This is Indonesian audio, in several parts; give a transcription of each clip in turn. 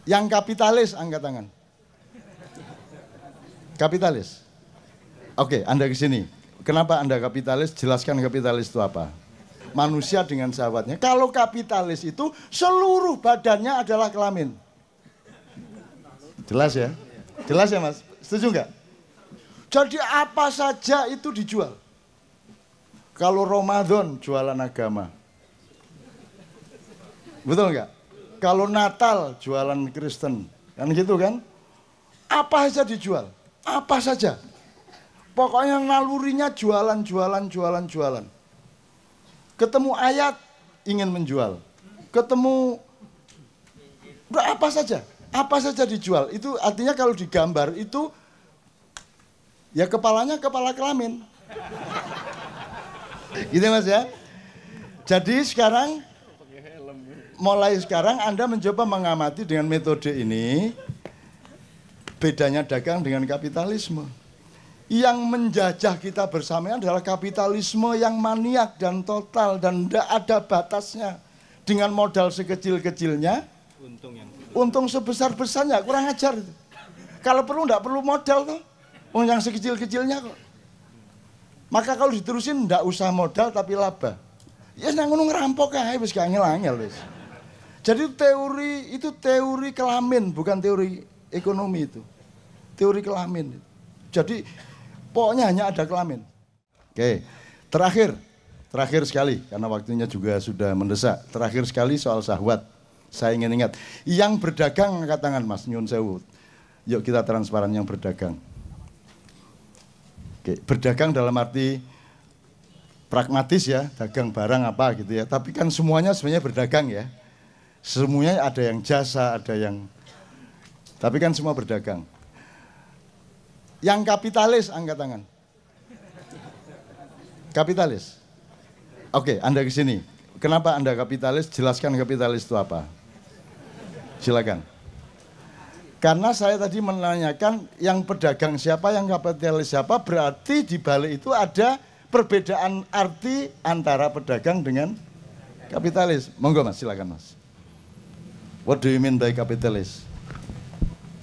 Yang kapitalis angkat tangan. Kapitalis. Oke, Anda ke sini. Kenapa Anda kapitalis? Jelaskan kapitalis itu apa. Manusia dengan syahwatnya. Kalau kapitalis itu seluruh badannya adalah kelamin. Jelas ya? Jelas ya Mas? Setuju nggak? Jadi apa saja itu dijual. Kalau Ramadan jualan agama. Betul nggak? Kalau Natal jualan Kristen. Kan gitu kan? Apa saja dijual. Apa saja. Pokoknya nalurinya jualan. Ketemu ayat ingin menjual. Ketemu apa saja dijual. Itu artinya kalau digambar itu ya kepalanya kepala kelamin. Gitu Mas ya. Jadi sekarang mulai sekarang Anda mencoba mengamati dengan metode ini bedanya dagang dengan kapitalisme. Yang menjajah kita bersama adalah kapitalisme yang maniak dan total dan tidak ada batasnya. Dengan modal sekecil-kecilnya, untung sebesar-besarnya, kurang ajar. Kalau perlu tidak perlu modal tuh, yang sekecil-kecilnya kok. Maka kalau diterusin tidak usah modal tapi laba. Ya nang ngono ngerampok ae wis gak angel-angel wis. Jadi itu teori kelamin, bukan teori ekonomi itu. Teori kelamin. Jadi pokoknya hanya ada kelamin. Oke, terakhir sekali, karena waktunya juga sudah mendesak. Terakhir sekali soal syahwat. Saya ingin ingat, yang berdagang angkat tangan Mas, nyun sewu. Yuk kita transparan yang berdagang. Oke, berdagang dalam arti pragmatis ya, dagang barang apa gitu ya. Tapi kan semuanya sebenarnya berdagang ya. Semuanya ada yang jasa, ada yang... Tapi kan semua berdagang. Yang kapitalis angkat tangan. Kapitalis. Oke, Anda ke sini. Kenapa Anda kapitalis? Jelaskan kapitalis itu apa. Silakan. Karena saya tadi menanyakan yang pedagang siapa, yang kapitalis siapa, berarti di balik itu ada perbedaan arti antara pedagang dengan kapitalis. Monggo Mas, silakan Mas. What do you mean by kapitalis?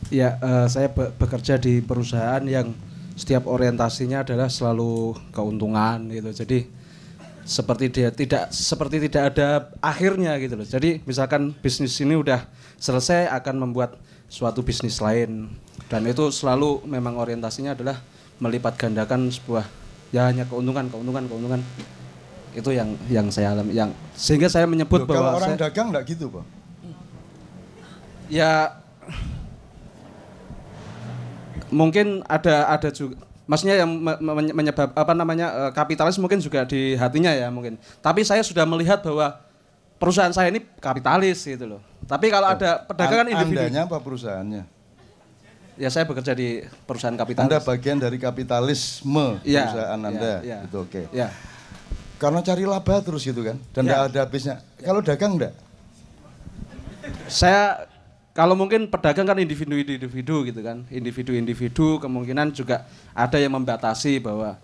Ya, saya bekerja di perusahaan yang setiap orientasinya adalah selalu keuntungan gitu. Jadi seperti tidak ada akhirnya gitu loh. Jadi misalkan bisnis ini udah selesai akan membuat suatu bisnis lain dan itu selalu memang orientasinya adalah melipat gandakan sebuah ya hanya keuntungan. Itu yang saya alami sehingga saya menyebut bahwa kalau orang dagang enggak gitu, Pak. Ya mungkin ada juga maksudnya yang menyebab kapitalis mungkin juga di hatinya ya mungkin. Tapi saya sudah melihat bahwa perusahaan saya ini kapitalis gitu loh. Tapi kalau ada pedagang kan individu. Andanya apa perusahaannya? Ya saya bekerja di perusahaan kapitalis. Anda bagian dari kapitalisme perusahaan Anda. Ya. Itu oke. Ya. Karena cari laba terus gitu kan. Dan enggak ada habisnya. Kalau dagang enggak? Saya kalau mungkin pedagang kan individu gitu kan, individu kemungkinan juga ada yang membatasi bahwa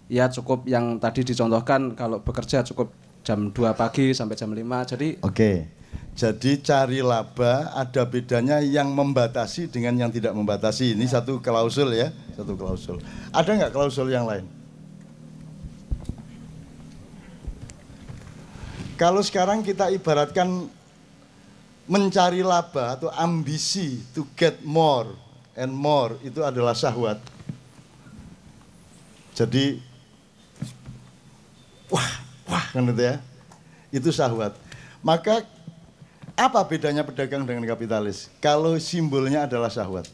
ya cukup yang tadi dicontohkan kalau bekerja cukup jam 2 pagi sampai jam 5 jadi. Oke, jadi cari laba ada bedanya yang membatasi dengan yang tidak membatasi, ini satu klausul ya, satu klausul. Ada nggak klausul yang lain? Kalau sekarang kita ibaratkan mencari laba atau ambisi to get more and more itu adalah syahwat. Jadi wah kan itu ya. Itu syahwat. Maka apa bedanya pedagang dengan kapitalis? Kalau simbolnya adalah syahwat.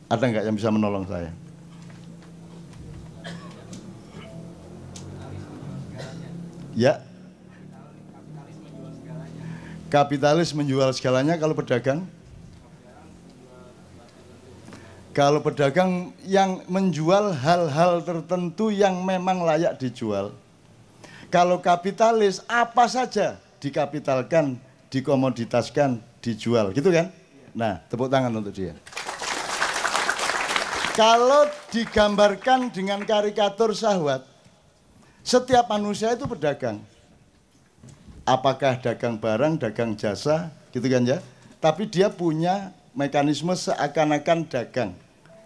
Ada nggak yang bisa menolong saya? Ya. Kapitalis menjual segalanya, kalau pedagang? Kalau pedagang yang menjual hal-hal tertentu yang memang layak dijual. Kalau kapitalis apa saja dikapitalkan, dikomoditaskan, dijual, gitu kan? Nah, tepuk tangan untuk dia. Kalau digambarkan dengan karikatur syahwat, setiap manusia itu pedagang. Apakah dagang barang, dagang jasa, gitu kan ya. Tapi dia punya mekanisme seakan-akan dagang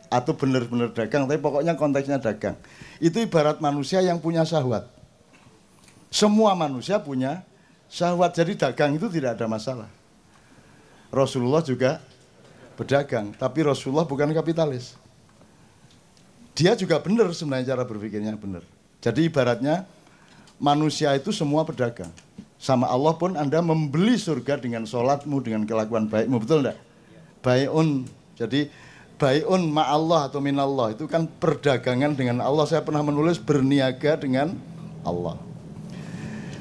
atau benar-benar dagang, tapi pokoknya konteksnya dagang. Itu ibarat manusia yang punya syahwat. Semua manusia punya syahwat, jadi dagang itu tidak ada masalah. Rasulullah juga berdagang, tapi Rasulullah bukan kapitalis. Dia juga benar sebenarnya cara berpikirnya benar. Jadi ibaratnya manusia itu semua pedagang. Sama Allah pun Anda membeli surga dengan sholatmu, dengan kelakuan baikmu, betul enggak? Bai'un, jadi bai'un ma'allah atau minallah, itu kan perdagangan dengan Allah. Saya pernah menulis berniaga dengan Allah.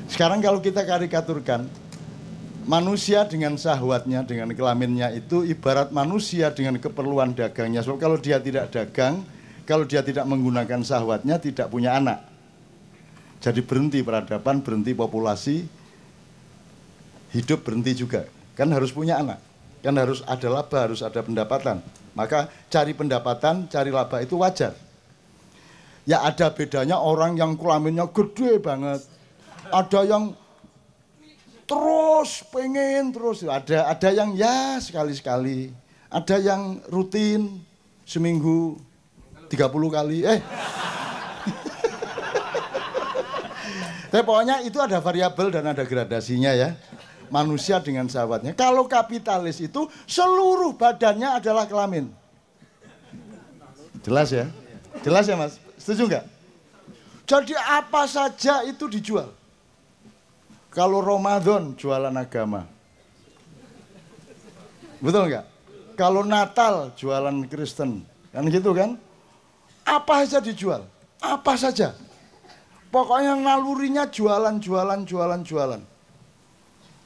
Sekarang kalau kita karikaturkan, manusia dengan syahwatnya, dengan kelaminnya itu ibarat manusia dengan keperluan dagangnya. Sebab kalau dia tidak dagang, kalau dia tidak menggunakan syahwatnya, tidak punya anak. Jadi berhenti peradaban, berhenti populasi, hidup berhenti juga. Kan harus punya anak, kan harus ada laba, harus ada pendapatan. Maka cari pendapatan, cari laba itu wajar. Ya ada bedanya orang yang kelaminnya gede banget, ada yang terus pengen terus, ada yang ya sekali-sekali, ada yang rutin seminggu 30 kali. Tapi pokoknya itu ada variabel dan ada gradasinya ya. Manusia dengan syahwatnya. Kalau kapitalis itu seluruh badannya adalah kelamin. Jelas ya? Jelas ya Mas? Setuju nggak? Jadi apa saja itu dijual. Kalau Ramadan jualan agama. Betul nggak? Kalau Natal jualan Kristen. Kan gitu kan? Apa saja dijual. Apa saja. Pokoknya nalurinya jualan.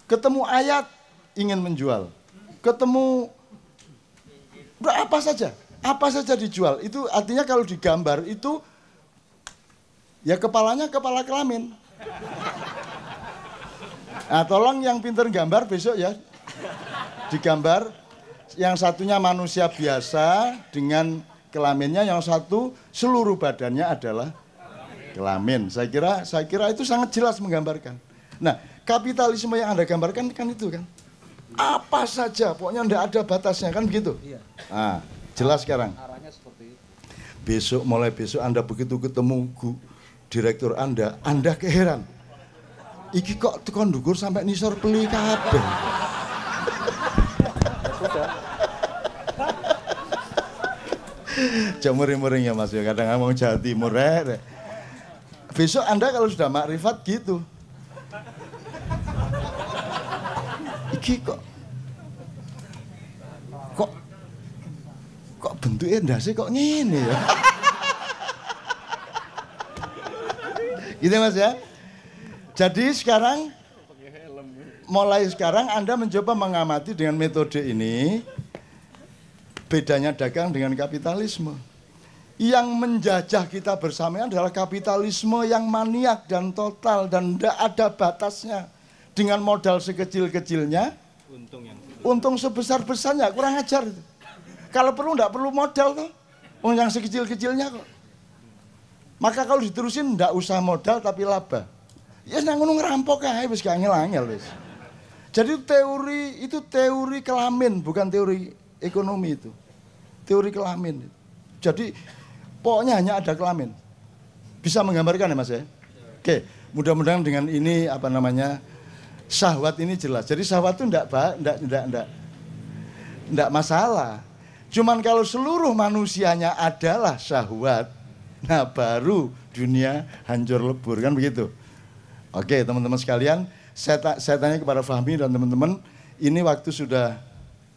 Ketemu ayat ingin menjual. Ketemu apa saja dijual. Itu artinya kalau digambar itu ya kepalanya kepala kelamin. Nah, tolong yang pinter gambar besok ya digambar yang satunya manusia biasa dengan kelaminnya, yang satu seluruh badannya adalah kelamin. Saya kira itu sangat jelas menggambarkan. Nah, kapitalisme yang Anda gambarkan kan itu kan. Apa saja, pokoknya tidak ada batasnya kan begitu. Nah, jelas sekarang. Arahnya seperti itu. Besok, mulai besok Anda begitu ketemu direktur Anda keheran. Iki kok tekan ndukur sampai nisor peli kabeh. Muring-muring ya Mas, kadang ngomong Jawa Timur. Besok Anda kalau sudah makrifat gitu. Iki kok bentuknya ndase kok ngene ya. Gitu Mas ya. Jadi sekarang mulai sekarang Anda mencoba mengamati dengan metode ini bedanya dagang dengan kapitalisme. Yang menjajah kita bersama adalah kapitalisme yang maniak dan total dan tidak ada batasnya. Dengan modal sekecil-kecilnya, untung sebesar-besarnya, kurang ajar itu. Kalau perlu tidak perlu modal tuh, yang sekecil-kecilnya kok. Maka kalau diterusin tidak usah modal tapi laba. Ya nang ngono ngerampok ae wis gak angel-angel wis. Jadi teori kelamin bukan teori ekonomi itu. Teori kelamin. Jadi pokoknya hanya ada kelamin. Bisa menggambarkan ya Mas ya? Oke, mudah-mudahan dengan ini syahwat ini jelas. Jadi syahwat itu enggak masalah. Cuman kalau seluruh manusianya adalah syahwat, nah baru dunia hancur lebur kan begitu. Oke, teman-teman sekalian, saya tanya kepada Fahmi dan teman-teman, ini waktu sudah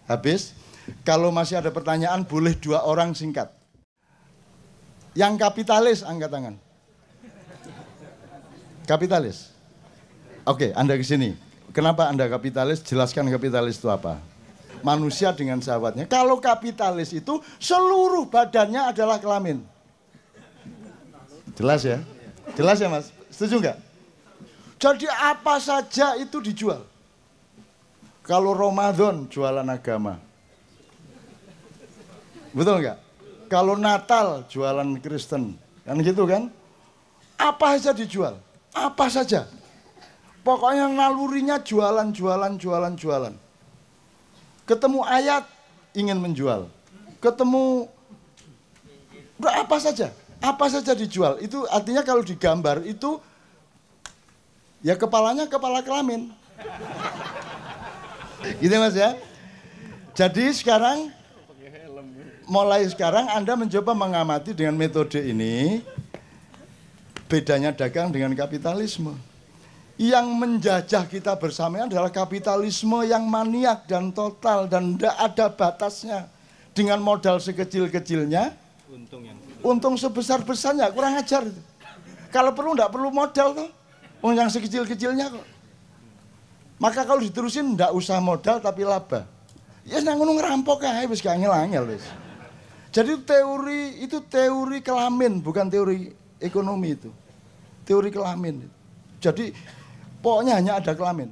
habis. Kalau masih ada pertanyaan, boleh 2 orang singkat. Yang kapitalis, angkat tangan. Kapitalis. Oke, Anda ke sini. Kenapa Anda kapitalis? Jelaskan kapitalis itu apa. Manusia dengan syahwatnya. Kalau kapitalis itu seluruh badannya adalah kelamin. Jelas ya? Jelas ya Mas? Setuju nggak? Jadi apa saja itu dijual. Kalau Ramadan jualan agama. Betul nggak? Kalau Natal jualan Kristen. Kan gitu kan? Apa saja dijual. Apa saja. Pokoknya nalurinya jualan. Ketemu ayat ingin menjual, ketemu apa saja dijual. Itu artinya kalau digambar itu ya kepalanya kepala kelamin. Gitu Mas ya. Jadi sekarang mulai sekarang Anda mencoba mengamati dengan metode ini, bedanya dagang dengan kapitalisme. Yang menjajah kita bersama adalah kapitalisme yang maniak dan total dan tidak ada batasnya. Dengan modal sekecil-kecilnya, untung sebesar-besarnya, kurang ajar itu. Kalau perlu tidak perlu modal tuh, yang sekecil-kecilnya kok. Maka kalau diterusin tidak usah modal tapi laba. Ya nang ngono ngerampok ae wis gak angel-angel wis. Jadi teori kelamin, bukan teori ekonomi itu. Teori kelamin. Jadi pokoknya hanya ada kelamin.